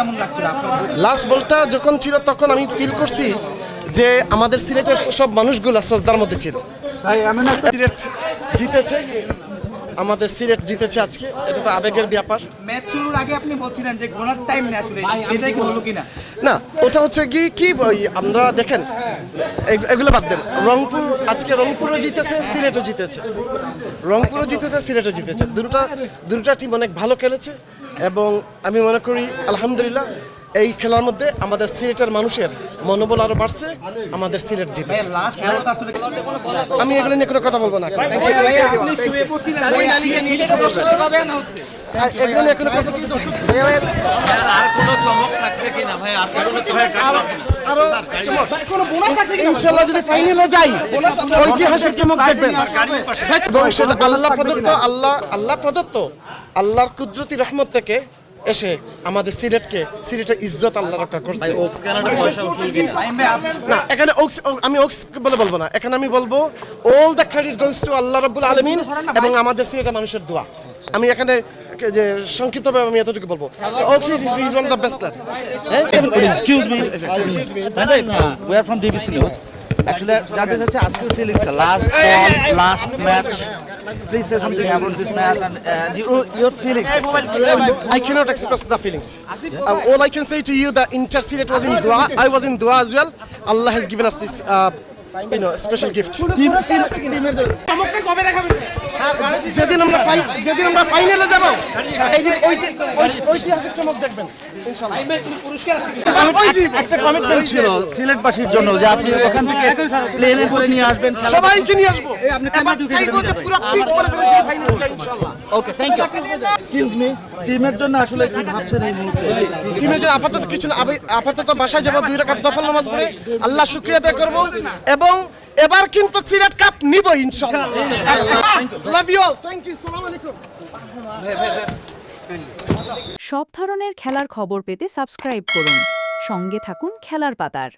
কেমন লাগছিল আপনার? লাস্ট বলটা যখন ছিল তখন আমি ফিল করছি যে আমাদের সিলেটের সব মানুষগুলো শ্রদ্ধার মধ্যে ছিল। সিলেট জিতেছে, আমাদের সিলেট জিতেছে আজকে, এটা তো আবেগের ব্যাপার। ম্যাচ শুরুর আগে আপনি বলছিলেন যে ঘোরার টাইম নেই, আসলে সেটাই কি হলো কিনা? না, ওটা হচ্ছে কি ওই আমরা দেখেন এগুলো বাদ দেন। রংপুর আজকে রংপুরও জিতেছে, সিলেটও জিতেছে, রংপুরও জিতেছে, সিলেটও জিতেছে। দুটা টিম অনেক ভালো খেলেছে এবং আমি মনে করি আলহামদুলিল্লাহ এই খেলার মধ্যে আমাদের সিলেটের মানুষের মনোবল আরো বাড়ছে, আমাদের সিলেট জিতেছে। আমি এগুলো নিয়ে কোনো কথা বলবো না। আপনি শুয়ে পড়ছিলেন ওই নালিকা নিয়ে কিভাবে আনা হচ্ছে? এগুলো নিয়ে কোনো কথা আর কোনো চমক থাকছে কিনা ভাই? আর কোনো আরো ইনশাআল্লাহ যদি ফাইনালে যাই ঐতিহাসিক চমক দেখবেন এবং সেটা আল্লাহ প্রদত্ত আল্লাহর কুদরতি রহমত থেকে এসে আমাদের সিলেটের ইজ্জত আল্লাহ রক্ষা করছে। ভাই ওক্স কানাডা পয়সা উসুল কিনা? না, এখানে আমি ওক্স বলবো না, এখানে আমি বলবো all the credit goes to আল্লাহ রাব্বুল আলামিন এবং আমাদের সিলেটের মানুষের দোয়া। আমি এখানে যে সংক্ষিপ্তভাবে আমি এতটুকু বলবো, Woakes is one of the best player. Excuse me. We are from DBC News. Actually, that is asking feelings. Last ball, last match. Please say something about this match and your feelings. I cannot express the feelings. All I can say to you that Inter Silet was in dua. I was in dua as well. Allah has given us this, special gift. যেদিন আমরা ফাইনালে যাব, এই দিন ঐতিহাসিক চমক দেখবেন ইনশাআল্লাহ। একটা কমিটমেন্ট ছিল সিলেটবাসীর জন্য যে আপনি ওখান থেকে প্লেনে করে নিয়ে আসবেন, সবাইকে নিয়ে আসবো। চাইবো যে পুরো পিচ করে ফেলেছি ফাইনালে যাই ইনশাআল্লাহ। ওকে, থ্যাংক ইউ। এক্সকিউজ মি, টিমের জন্য আসলে কি ভাবছেন এই মুহূর্তে? টিমের জন্য আপাতত কিছু না, আপাতত বাসায় যাব, 2 রাকাত নফল নামাজ পড়ে আল্লাহ শুকরিয়া আদায় করব এবং এবার কিন্তু সিলেট কাপ নিব ইনশাআল্লাহ। Love you all, thank you, আসসালামু আলাইকুম। সব ধরনের খেলার খবর পেতে সাবস্ক্রাইব করুন, সঙ্গে থাকুন খেলার পাতার।